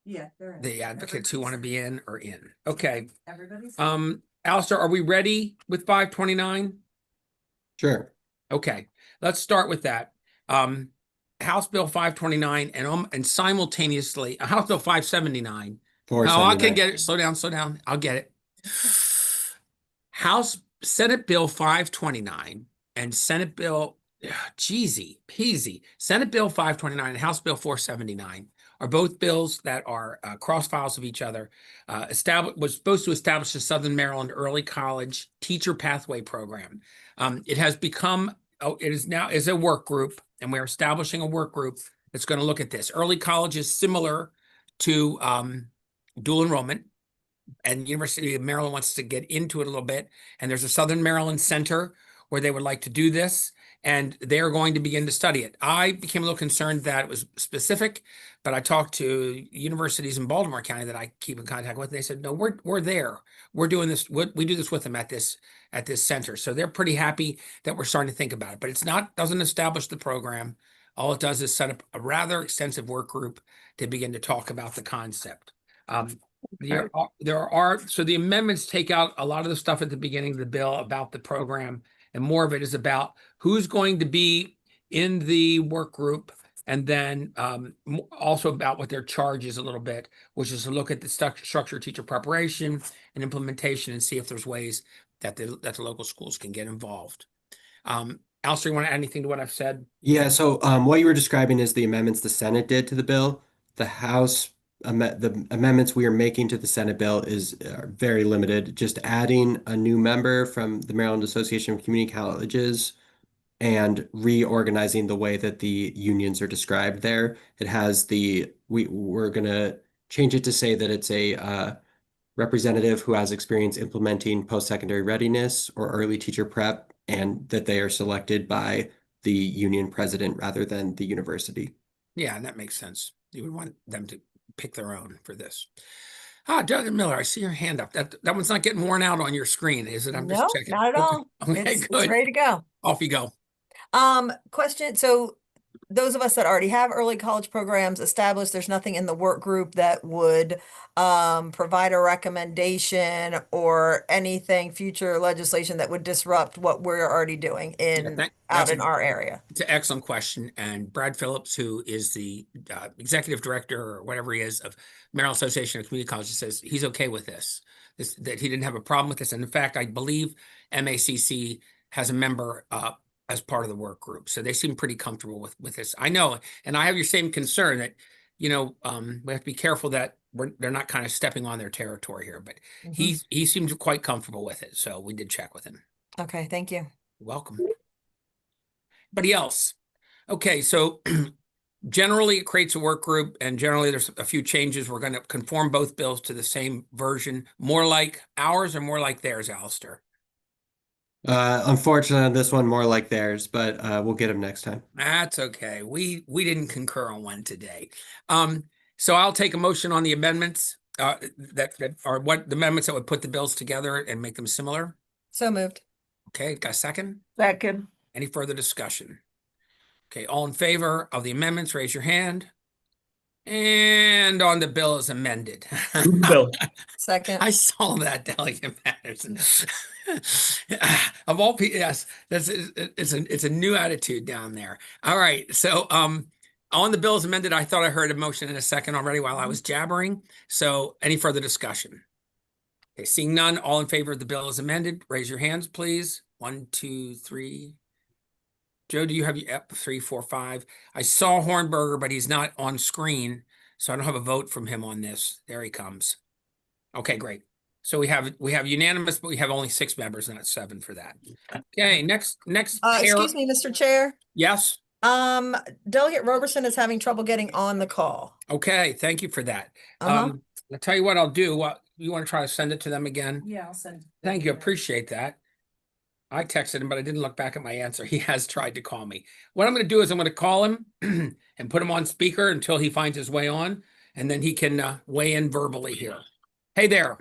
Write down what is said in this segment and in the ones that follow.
Yeah, they're in. The advocates who want to be in are in. Okay. Everybody's. Alistair, are we ready with 529? Sure. Okay, let's start with that. House Bill 529 and simultaneously House Bill 579. Oh, I can get it. Slow down, slow down. I'll get it. Senate Bill 529 and Senate Bill, jeezy peasy, Senate Bill 529 and House Bill 479 are both bills that are cross files of each other. Was supposed to establish the Southern Maryland Early College Teacher Pathway Program. It has become, it is now is a work group, and we're establishing a work group that's going to look at this. Early college is similar to dual enrollment, and University of Maryland wants to get into it a little bit. And there's a Southern Maryland Center where they would like to do this, and they're going to begin to study it. I became a little concerned that it was specific, but I talked to universities in Baltimore County that I keep in contact with. And they said, no, we're there. We're doing this. We do this with them at this center. So they're pretty happy that we're starting to think about it, but doesn't establish the program. All it does is set up a rather extensive work group to begin to talk about the concept. So the amendments take out a lot of the stuff at the beginning of the bill about the program, and more of it is about who's going to be in the work group, and then also about what their charge is a little bit, which is to look at the structure of teacher preparation and implementation and see if there's ways that the local schools can get involved. Alistair, you want to add anything to what I've said? Yeah, so what you were describing is the amendments the Senate did to the bill. The House, the amendments we are making to the Senate bill is very limited, just adding a new member from the Maryland Association of Community Colleges and reorganizing the way that the unions are described there. It has we're going to change it to say that it's a representative who has experience implementing post-secondary readiness or early teacher prep, and that they are selected by the union president rather than the university. Yeah, that makes sense. You would want them to pick their own for this. Doug Miller, I see your hand up. That one's not getting worn out on your screen, is it? I'm just checking. Not at all. Okay, It's good. ready to go. Off you go. Question. So those of us that already have early college programs established, there's nothing in the work group that would provide a recommendation or anything future legislation that would disrupt what we're already doing out in our area. It's an excellent question. And Brad Phillips, who is the executive director or whatever he is of Maryland Association of Community Colleges, says he's okay with this, that he didn't have a problem with this. And in fact, I believe MACC has a member as part of the work group. So they seem pretty comfortable with this. I know, and I have your same concern that, we have to be careful that they're not kind of stepping on their territory here, but he seems quite comfortable with it. So we did check with him. Okay, thank you. You're welcome. Anybody else? Okay, so generally it creates a work group, and generally there's a few changes. We're going to conform both bills to the same version, more like ours or more like theirs, Alistair? Unfortunately, this one more like theirs, but we'll get them next time. That's okay. We didn't concur on one today. So I'll take a motion on the amendments that are what the amendments that would put the bills together and make them similar. So moved. Okay, got a second? Second. Any further discussion? Okay, all in favor of the amendments, raise your hand. And on the bill as amended. Bill. Second. I saw that, Delegate Patterson. Of all people, yes, it's a new attitude down there. All right, so on the bill as amended, I thought I heard a motion in a second already while I was jabbering. So any further discussion? Okay, seeing none, all in favor of the bill as amended, raise your hands, please. 1, 2, 3. Joe, do you have your 3, 4, 5? I saw Hornberger, but he's not on screen, so I don't have a vote from him on this. There he comes. Okay, great. So we have unanimous, but we have only 6 members, not 7 for that. Okay, next. Excuse me, Mr. Chair. Yes. Delegate Roberson is having trouble getting on the call. Okay, thank you for that. I'll tell you what I'll do. What you want to try to send it to them again? Yeah, I'll send it. Thank you, appreciate that. I texted him, but I didn't look back at my answer. He has tried to call me. What I'm going to do is I'm going to call him and put him on speaker until he finds his way on, and then he can weigh in verbally here. Hey there.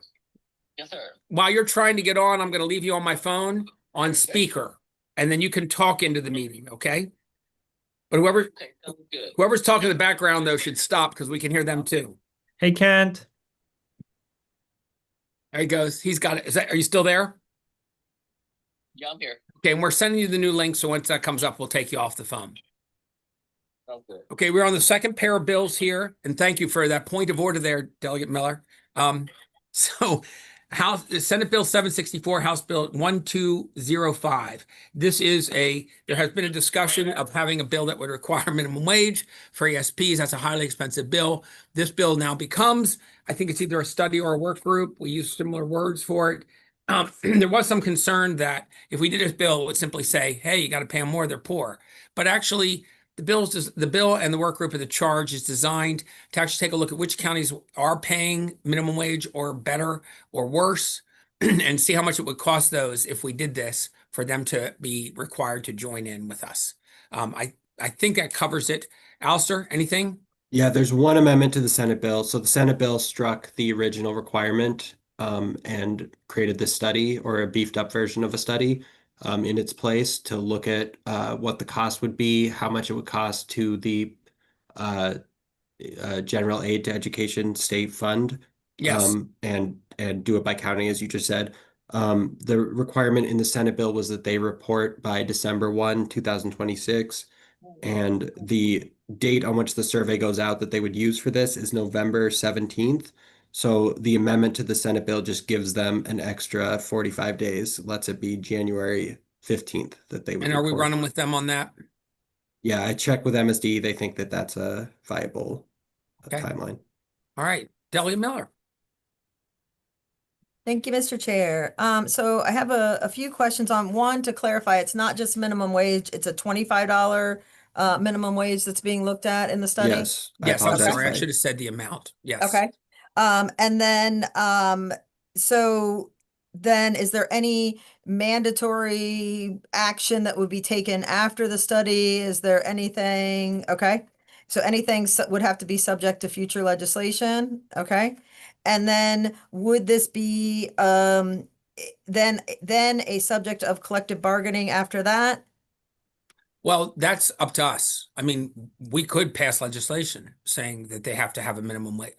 Yes, sir. While you're trying to get on, I'm going to leave you on my phone on speaker, and then you can talk into the meeting, okay? But whoever's talking in the background, though, should stop because we can hear them too. Hey, Kent. There he goes. He's got it. Are you still there? Yeah, I'm here. Okay, and we're sending you the new link. So once that comes up, we'll take you off the phone. Okay. Okay, we're on the second pair of bills here, and thank you for that point of order there, Delegate Miller. So Senate Bill 764, House Bill 1205. This is there has been a discussion of having a bill that would require minimum wage for ESPs. That's a highly expensive bill. This bill now becomes, I think it's either a study or a work group. We use similar words for it. There was some concern that if we did this bill, it would simply say, hey, you got to pay them more, they're poor. But actually, the bill and the work group of the charge is designed to actually take a look at which counties are paying minimum wage or better or worse, and see how much it would cost those if we did this for them to be required to join in with us. I think that covers it. Alistair, anything? Yeah, there's one amendment to the Senate bill. So the Senate bill struck the original requirement and created this study, or a beefed up version of a study, in its place to look at what the cost would be, how much it would cost to the uh, general aid to education state fund, Yes. and do it by county, as you just said. The requirement in the Senate bill was that they report by December 2026, and the date on which the survey goes out that they would use for this is November 17th. So the amendment to the Senate bill just gives them an extra 45 days, lets it be January 15th that they would And are we report. running with them on that? Yeah, I checked with MSD. They think that that's a viable Okay. timeline. All right, Delia Miller. Thank you, Mr. Chair. So I have a few questions on one to clarify. It's not just minimum wage, it's a $25 minimum wage that's being looked at in the study? Yes, I Yes, I'm apologize. sorry. I if should have said the amount. Yes. Okay. And then, so then is there any mandatory action that would be taken after the study? Is there anything? Okay. So anything would have to be subject to future legislation. Okay. And then would this be, then a subject of collective bargaining after that? Well, that's up to us. I mean, we could pass legislation saying that they have to have a minimum wage,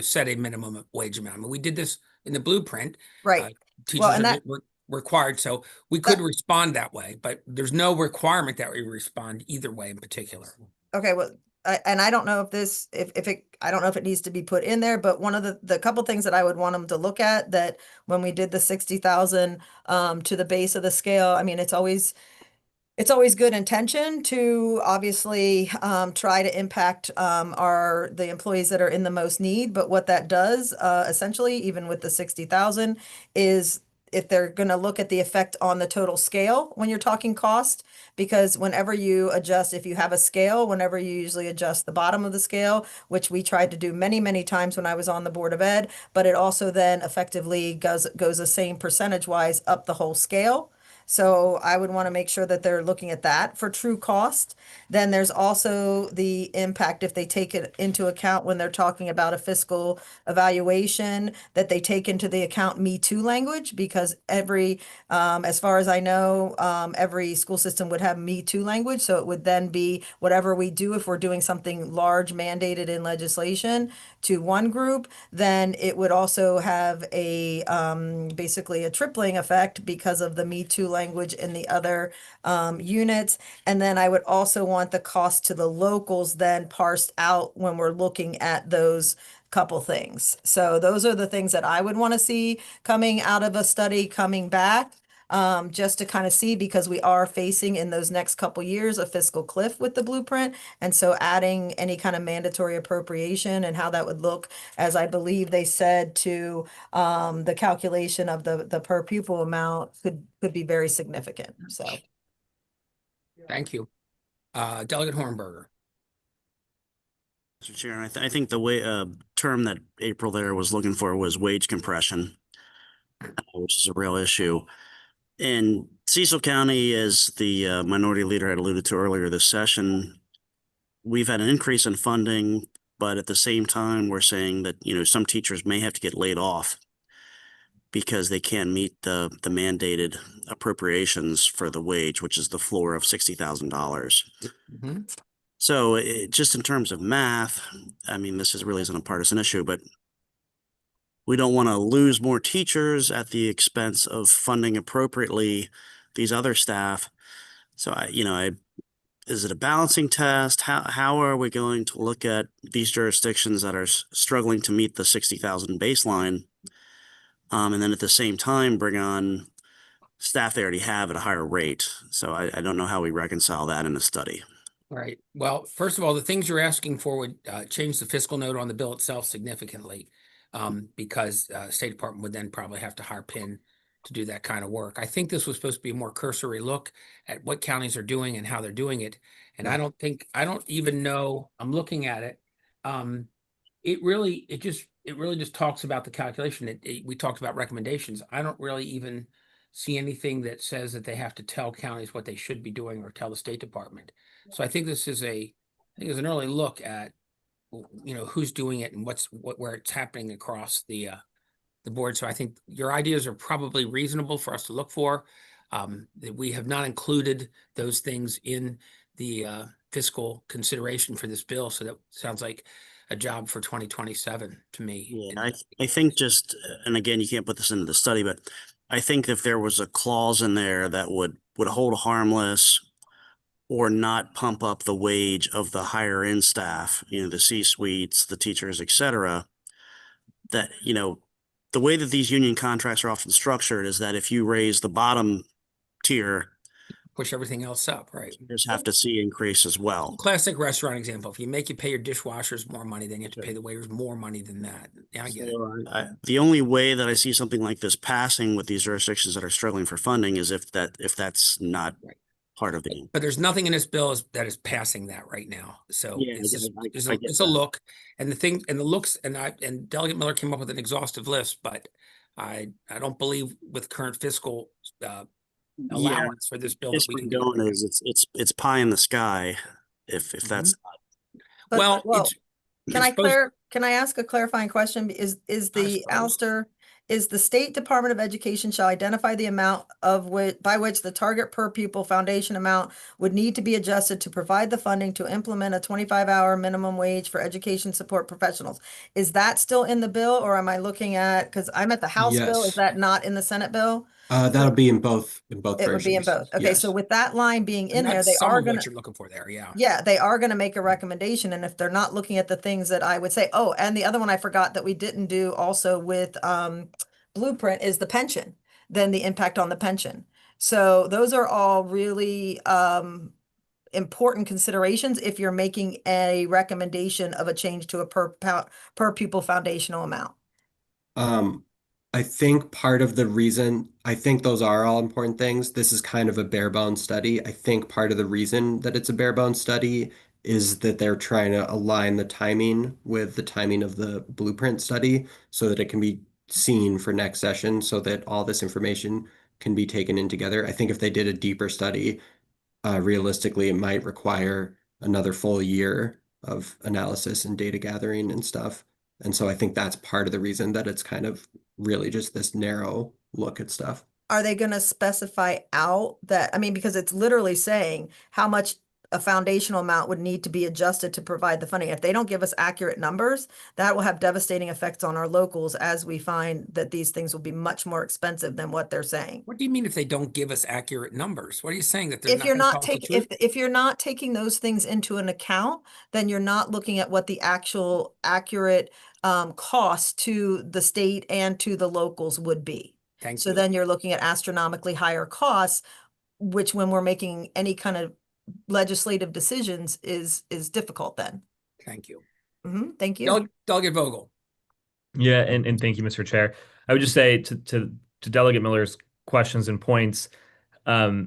set a minimum wage amount. I mean, we did this in the blueprint. Right. Teachers and are that- required, so we could respond that way, but there's no requirement that we respond either way in particular. Okay, well, and I don't know if this, I don't know if it needs to be put in there, but one of the couple things that I would want them to look at, that when we did the 60,000 to the base of the scale, I mean, it's always good intention to obviously try to impact the employees that are in the most need, but what that does essentially, even with the 60,000, is if they're going to look at the effect on the total scale when you're talking cost, because whenever you adjust, if you have a scale, whenever you usually adjust the bottom of the scale, which we tried to do many, many times when I was on the Board of Ed, but it also then effectively goes the same percentage wise up the whole scale. So I would want to make sure that they're looking at that for true cost. Then there's also the impact, if they take it into account when they're talking about a fiscal evaluation, that they take into the account Me Too language, because as far as I know, every school system would have Me Too language. So it would then be whatever we do, if we're doing something large mandated in legislation to one group, then it would also have basically a tripling effect because of the Me Too language in the other units. And then I would also want the cost to the locals then parsed out when we're looking at those couple things. So those are the things that I would want to see coming out of a study coming back. Just to kind of see, because we are facing in those next couple years a fiscal cliff with the blueprint. And so adding any kind of mandatory appropriation and how that would look, as I believe they said, to the calculation of the per pupil amount could be very significant. So. Thank you. Delegate Hornberger. Mr. Chair, I think the way term that April there was looking for was wage compression, which is a real issue. In Cecil County, as the minority leader had alluded to earlier this session, we've had an increase in funding, but at the same time, we're saying that, some teachers may have to get laid off because they can't meet the mandated appropriations for the wage, which is the floor of $60,000. Mhm. So just in terms of math, I mean, really isn't a partisan issue, but we don't want to lose more teachers at the expense of funding appropriately these other staff. So is it a balancing test? How are we going to look at these jurisdictions that are struggling to meet the 60,000 baseline, and then at the same time bring on staff they already have at a higher rate? So I don't know how we reconcile that in a study. Right. Well, first of all, the things you're asking for would change the fiscal note on the bill itself significantly, because State Department would then probably have to hire PIN to do that kind of work. I think this was supposed to be a more cursory look at what counties are doing and how they're doing it. And I don't even know, I'm looking at it. It really just talks about the calculation. We talked about recommendations. I don't really even see anything that says that they have to tell counties what they should be doing or tell the State Department. So I think this is an early look at, who's doing it and where it's happening across the board. So I think your ideas are probably reasonable for us to look for. That we have not included those things in the fiscal consideration for this bill. So that sounds like a job for 2027 to me. Yeah, I think just, and again, you can't put this into the study, but I think if there was a clause in there that would hold harmless or not pump up the wage of the higher end staff, the C-suites, the teachers, et cetera, that, the way that these union contracts are often structured is that if you raise the bottom tier, push everything else up, right? you just have to see increase as well. Classic restaurant example. If you pay your dishwashers more money, then you have to pay the waiters more money than that. Yeah, I get it. The only way that I see something like this passing with these jurisdictions that are struggling for funding is if that's not part of the. But there's nothing in this bill that is passing that right now. So Yeah, it's a look, and the looks, and Delegate Miller came up with an exhaustive list, but I don't believe with current fiscal allowance for this bill that we can do it. It's pie in the sky if that's But- well, Can I ask a clarifying question? Is the suppose. Alistair, is the State Department of Education shall identify the amount by which the target per pupil foundation amount would need to be adjusted to provide the funding to implement a 25-hour minimum wage for education support professionals. Is that still in the bill, or am I looking at, because I'm at the House bill, is Yes. that not in the Senate bill? That'll be in both It would be in versions. both. Okay, so Yes. with that line being in And there, that's they some are of gonna, what you're looking for there. Yeah. yeah, they are gonna make a recommendation, and if they're not looking at the things that I would say, oh, and the other one I forgot that we didn't do also with Blueprint is the pension, then the impact on the pension. So those are all really important considerations if you're making a recommendation of a change to a per pupil foundational amount. I think part of the reason, I think those are all important things. This is kind of a bare bones study. I think part of the reason that it's a bare bones study is that they're trying to align the timing with the timing of the blueprint study so that it can be seen for next session so that all this information can be taken in together. I think if they did a deeper study, realistically, it might require another full year of analysis and data gathering and stuff. And so I think that's part of the reason that it's kind of really just this narrow look at stuff. Are they going to specify out that, I mean, because it's literally saying how much a foundational amount would need to be adjusted to provide the funding. If they don't give us accurate numbers, that will have devastating effects on our locals as we find that these things will be much more expensive than what they're saying. What do you mean if they don't give us accurate numbers? What are you saying, that they're If you're gonna not tell us the taking, truth? if you're not taking those things into an account, then you're not looking at what the actual accurate cost to the state and to the locals would be. Thank So you. then you're looking at astronomically higher costs, which when we're making any kind of legislative decisions is difficult then. Thank you. Thank you. Delegate Vogel. Yeah, and thank you, Mr. Chair. I would just say to Delegate Miller's questions and points, I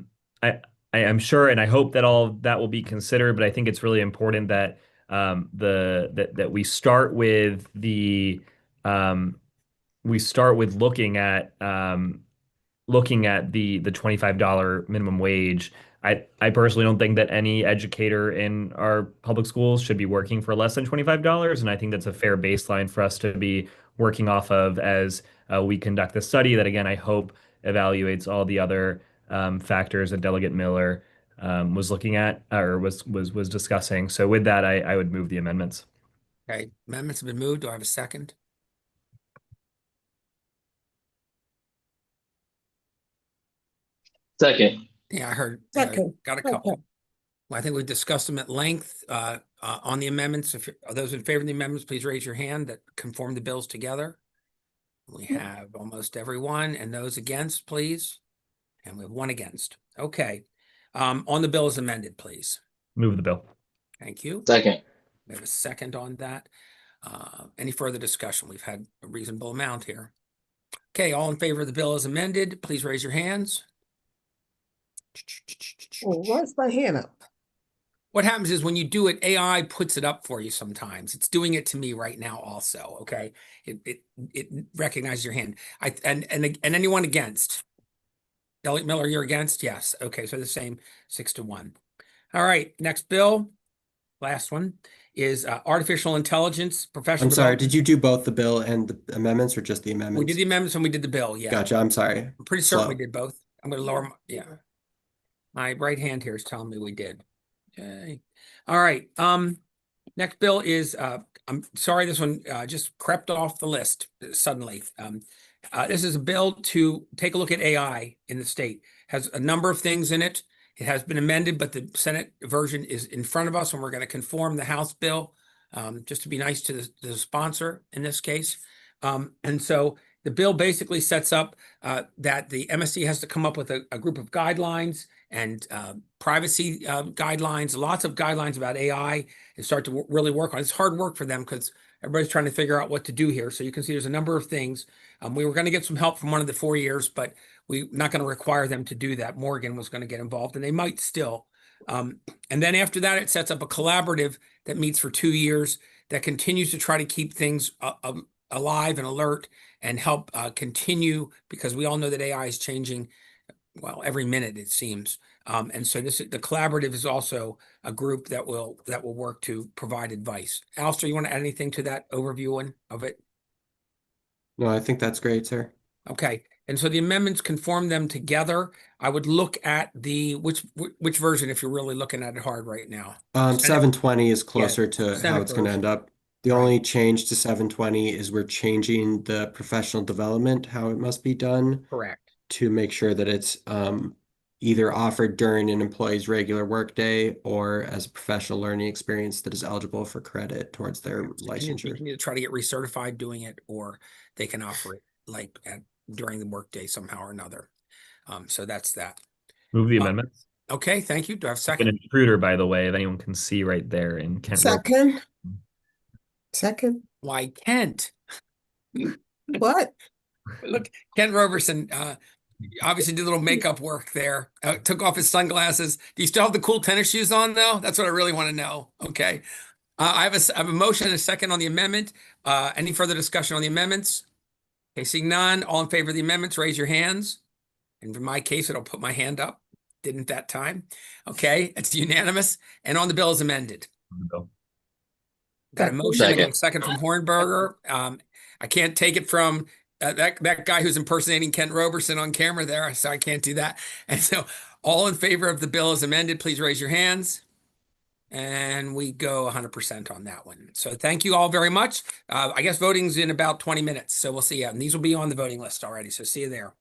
am sure and I hope that all of that will be considered, but I think it's really important that that we start with looking at the $25 minimum wage. I personally don't think that any educator in our public schools should be working for less than $25, and I think that's a fair baseline for us to be working off of as we conduct the study that, again, I hope evaluates all the other factors that Delegate Miller was looking at or was discussing. So with that, I would move the amendments. Okay, amendments have been moved. Do I have a second? Second. Yeah, I heard. Second. Got a couple. Well, I think we discussed them at length on the amendments. If are those in favor of the amendments, please raise your hand that conform the bills together. We have almost everyone, and those against, please. And we have one against. Okay. On the bill as amended, please. Move the bill. Thank you. Second. We have a second on that. Any further discussion? We've had a reasonable amount here. Okay, all in favor of the bill as amended, please raise your hands. Well, why's my hand up? What happens is when you do it, AI puts it up for you sometimes. It's doing it to me right now also, okay? It recognizes your hand. And anyone against? Elliot Miller, you're against? Yes. Okay, so the same 6-1. All right, next bill, last one, is artificial intelligence, professional I'm sorry, development. did you do both the bill and the amendments or just the We amendments? did the amendments and we did the bill, yeah. Gotcha, I'm sorry. I'm pretty certain we Slow. did both. I'm gonna lower my, yeah. My right hand here is telling me we did. Okay. All right. Next bill is I'm sorry, this one just crept off the list suddenly. This is a bill to take a look at AI in the state. Has a number of things in it. It has been amended, but the Senate version is in front of us, and we're going to conform the House bill just to be nice to the sponsor in this case. And so the bill basically sets up that the MSC has to come up with a group of guidelines and privacy guidelines, lots of guidelines about AI, and start to really work on it. It's hard work for them because everybody's trying to figure out what to do here. So you can see there's a number of things. We were going to get some help from one of the 4 years, but we're not going to require them to do that. Morgan was going to get involved, and they might still. And then after that, it sets up a collaborative that meets for 2 years that continues to try to keep things alive and alert and help continue, because we all know that AI is changing, well, every minute it seems. And so the collaborative is also a group that will work to provide advice. Alistair, you want to add anything to that overview of it? No, I think that's great, sir. Okay. And so the amendments conform them together. I would look at which version if you're really looking at it hard right now. 720 is closer to Senate how it's going to version. end up. The Right. only change to 720 is we're changing the professional development, how it must be done, Correct. to make sure that it's either offered during an employee's regular workday or as a professional learning experience that is eligible for credit towards their You licensure. can either try to get recertified doing it, or they can offer it like during the workday somehow or another. So that's that. Move the amendments. Okay, thank you. Do I have a An second? intruder, by the way, if anyone can see right there in Kent Road. Second. Second. Why, Kent? What? Look, Kent Roberson obviously did a little makeup work there. Took off his sunglasses. Do you still have the cool tennis shoes on, though? That's what I really want to know. Okay. I have a motion and a second on the amendment. Any further discussion on the amendments? Okay, seeing none, all in favor of the amendments, raise your hands. And in my case, it'll put my hand up. Didn't that time. Okay, it's unanimous. And on the bill as amended. Move the bill. Got a motion, I got a Second. second from Hornberger. I can't take it from that guy who's impersonating Kent Roberson on camera there, so I can't do that. And so all in favor of the bill as amended, please raise your hands. And we go 100% on that one. So thank you all very much. I guess voting's in about 20 minutes, so we'll see you. And these will be on the voting list already, so see you there.